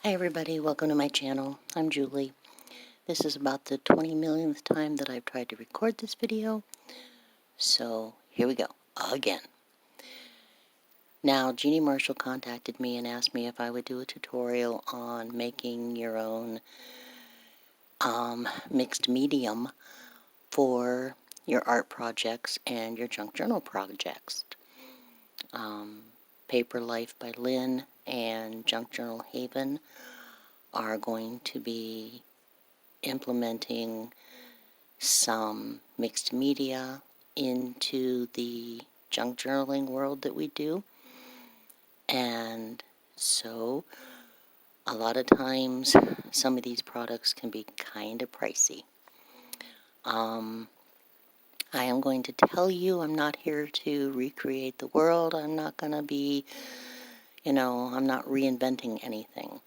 Hi everybody, welcome to my channel. I'm Julie. This is about the 20 millionth time that I've tried to record this video, so here we go, again. Now, Jeannie Marshall contacted me and asked me if I would do a tutorial on making your own mixed medium for your art projects and your junk journal projects. Paper Life by Lynn and Junk Journal Haven are going to be implementing some mixed media into the junk journaling world that we do. And so a lot of times some of these products can be kind of pricey. I am going to tell you, I'm not here to recreate the world. I'm not going to be, I'm not reinventing anything.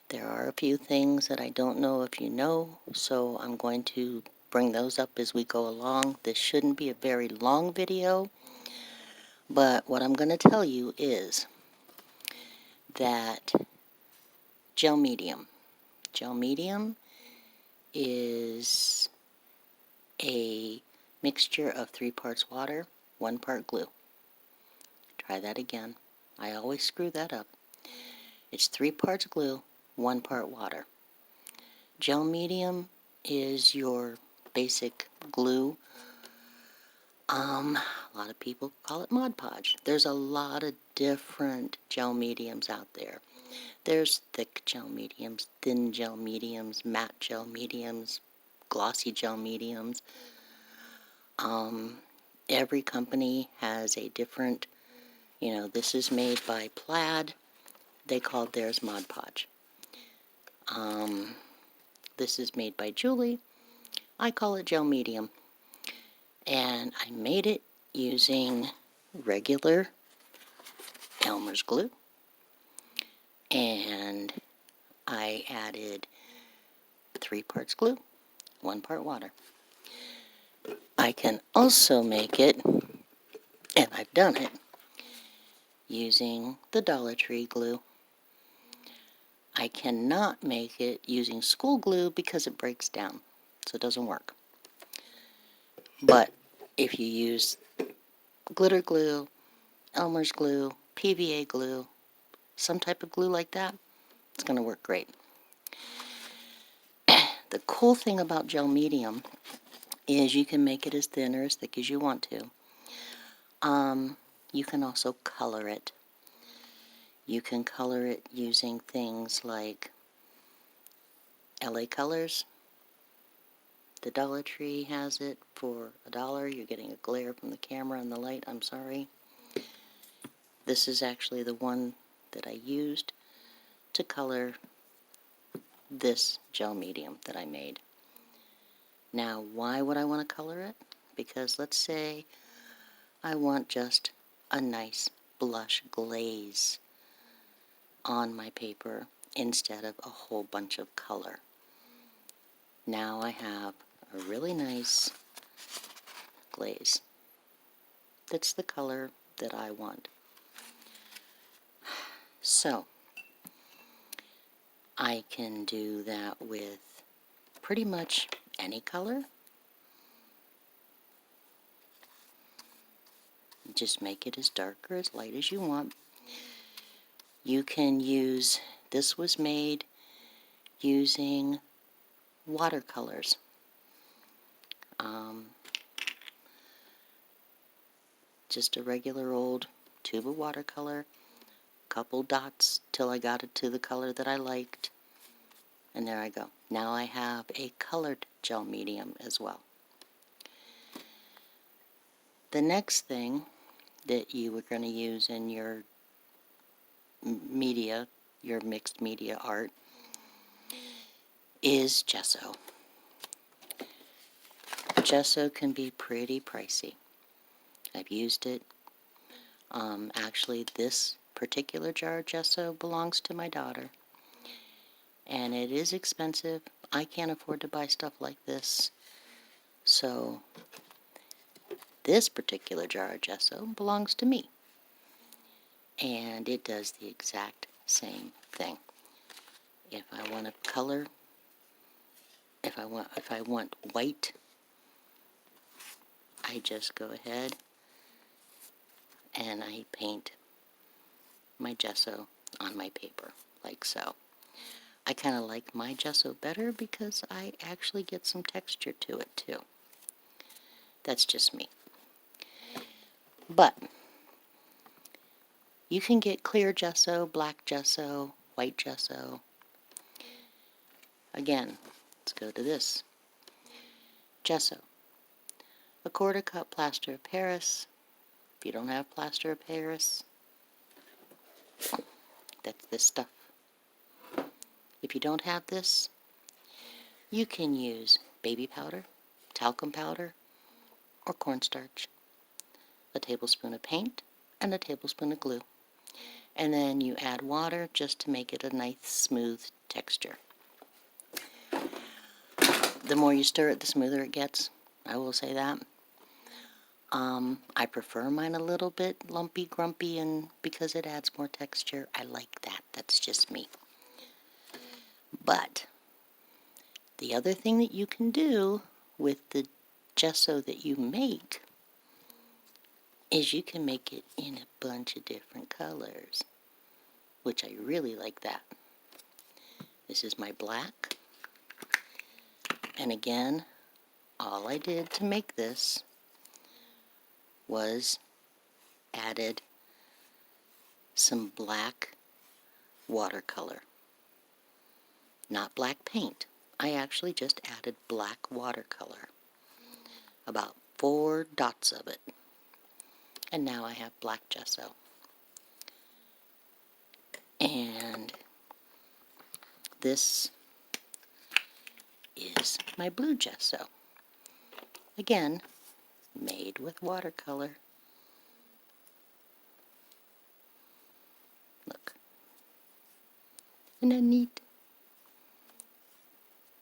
There are a few things that I don't know if you know, so I'm going to bring those up as we go along. This shouldn't be a very long video, but what I'm going to tell you is that gel medium is a mixture of 3 parts water, 1 part glue. Try that again. I always screw that up. It's 3 parts glue, 1 part water. Gel medium is your basic glue. A lot of people call it Mod Podge. There's a lot of different gel mediums out there. There's thick gel mediums, thin gel mediums, matte gel mediums, glossy gel mediums. Every company has a different, this is made by Plaid. They called theirs Mod Podge. This is made by Julie. I call it gel medium. And I made it using regular Elmer's glue. And I added 3 parts glue, 1 part water. I can also make it, and I've done it, using the Dollar Tree glue. I cannot make it using school glue because it breaks down, so it doesn't work. But if you use glitter glue, Elmer's glue, PVA glue, some type of glue like that, it's going to work great. The cool thing about gel medium is you can make it as thin or as thick as you want to. You can also color it. You can color it using things like LA Colors. The Dollar Tree has it for $1. You're getting a glare from the camera and the light, I'm sorry. This is actually the one that I used to color this gel medium that I made. Now, why would I want to color it? Because let's say I want just a nice blush glaze on my paper instead of a whole bunch of color. Now I have a really nice glaze. That's the color that I want. So, I can do that with pretty much any color. Just make it as dark or as light as you want. You can use, this was made using watercolors. Just a regular old tube of watercolor, couple dots till I got it to the color that I liked, and there I go. Now I have a colored gel medium as well. The next thing that you were going to use in your media, your mixed media art, is gesso. Gesso can be pretty pricey. I've used it. Actually, this particular jar of gesso belongs to my daughter, and it is expensive. I can't afford to buy stuff like this, so this particular jar of gesso belongs to me, and it does the exact same thing. want to color, if I want white, I just go ahead and I paint my gesso on my paper, like so. I kind of like my gesso better because I actually get some texture to it too. That's just me. But you can get clear gesso, black gesso, white gesso. Again, let's go to this. Gesso. A quarter cup plaster of Paris. If you don't have plaster of Paris, that's this stuff. If you don't have this, you can use baby powder, talcum powder, or cornstarch, a tablespoon of paint, and a tablespoon of glue. And then you add water just to make it a nice smooth texture. The more you stir it, the smoother it gets. I will say that. I prefer mine a little bit lumpy, grumpy, and because it adds more texture, I like that. That's just me. But the other thing that you can do with the gesso that you make is you can make it in a bunch of different colors, which I really like that. This is my black. And again, all I did to make this was added some black watercolor. Not black paint. I actually just added black watercolor. About 4 dots of it. And now I have black gesso. And this is my blue gesso. Again, made with watercolor. Look. Isn't that neat?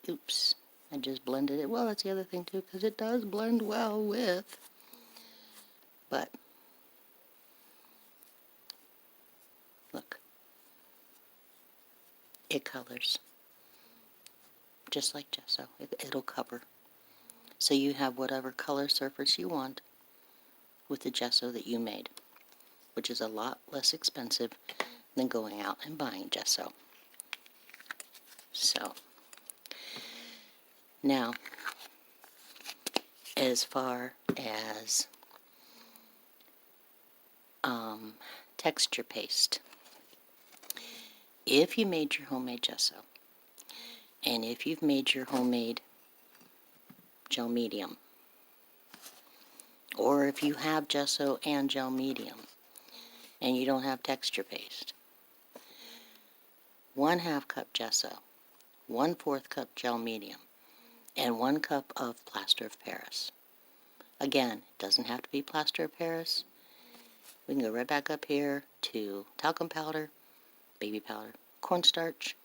Oops, I just blended it. Well, that's the other thing too, because it does blend well with. But, look. It colors. Just like gesso. It'll cover. So you have whatever color surface you want with the gesso that you made, which is a lot less expensive than going out and buying gesso. So, now, as far as texture paste, if you made your homemade gesso, and if you've made your homemade gel medium, or if you have gesso and gel medium, and you don't have texture paste, 1/2 cup gesso, 1/4 cup gel medium, and 1 cup of plaster of Paris. Again, it doesn't have to be plaster of Paris. We can go right back up here to talcum powder, baby powder, cornstarch.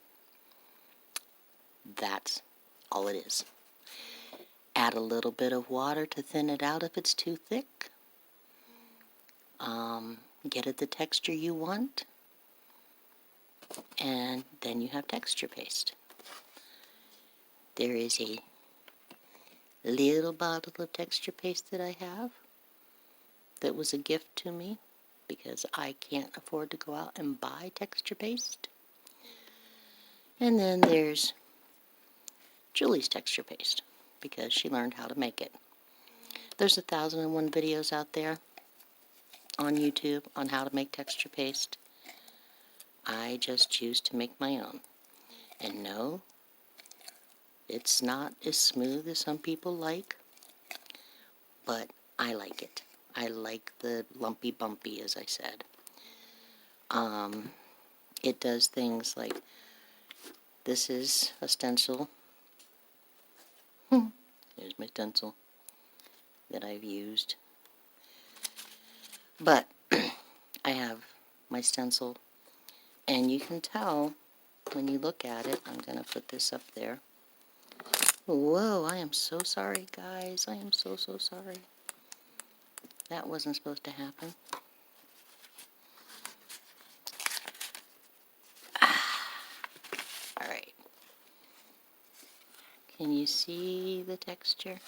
That's all it is. Add a little bit of water to thin it out if it's too thick. Get it the texture you want. And then you have texture paste. There is a little bottle of texture paste that I have that was a gift to me because I can't afford to go out and buy texture paste. And then there's Julie's texture paste because she learned how to make it. There's 1,001 videos out there on YouTube on how to make texture paste. I just choose to make my own. And no, it's not as smooth as some people like, but I like it. I like the lumpy bumpy, as I said. It does things like, this is a stencil. Here's my stencil that I've used. But I have my stencil, and you can tell when you look at it. I'm going to put this up there. Whoa, I am so sorry, guys. I am so sorry. That wasn't supposed to happen. Alright. Can you see the texture?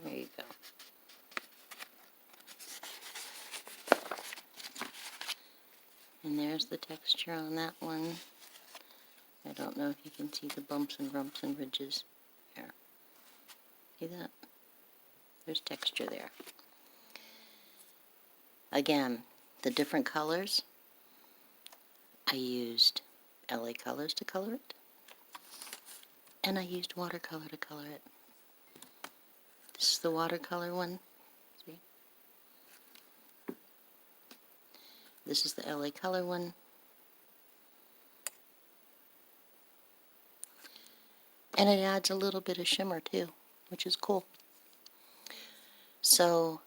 There you go. And there's the texture on that one. I don't know if you can see the bumps and rumps and ridges. There. See that? There's texture there. Again, the different colors, I used LA colors to color it, and I used watercolor to color it. This is the watercolor one. See? This is the LA color one. And it adds a little bit of shimmer too, which is cool. So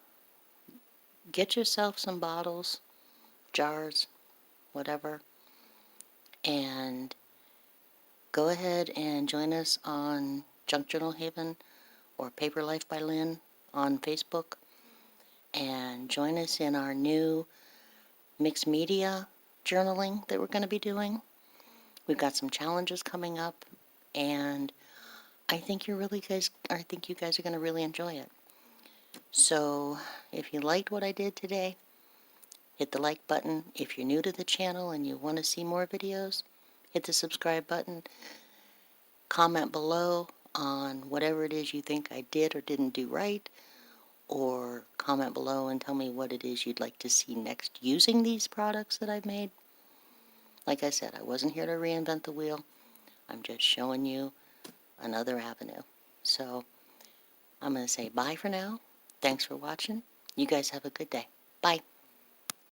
get yourself some bottles, jars, whatever, and go ahead and join us on Junk Journal Haven or Paper Life by Lynn on Facebook, and join us in our new mixed media journaling that we're going to be doing. We've got some challenges coming up, and I think you guys are going to really enjoy it. So if you liked what I did today, hit the like button. If you're new to the channel and you want to see more videos, hit the subscribe button. Comment below on whatever it is you think I did or didn't do right, or comment below and tell me what it is you'd like to see next using these products that I've made. Like I said, I wasn't here to reinvent the wheel. I'm just showing you another avenue. So I'm going to say bye for now. Thanks for watching. You guys have a good day. Bye.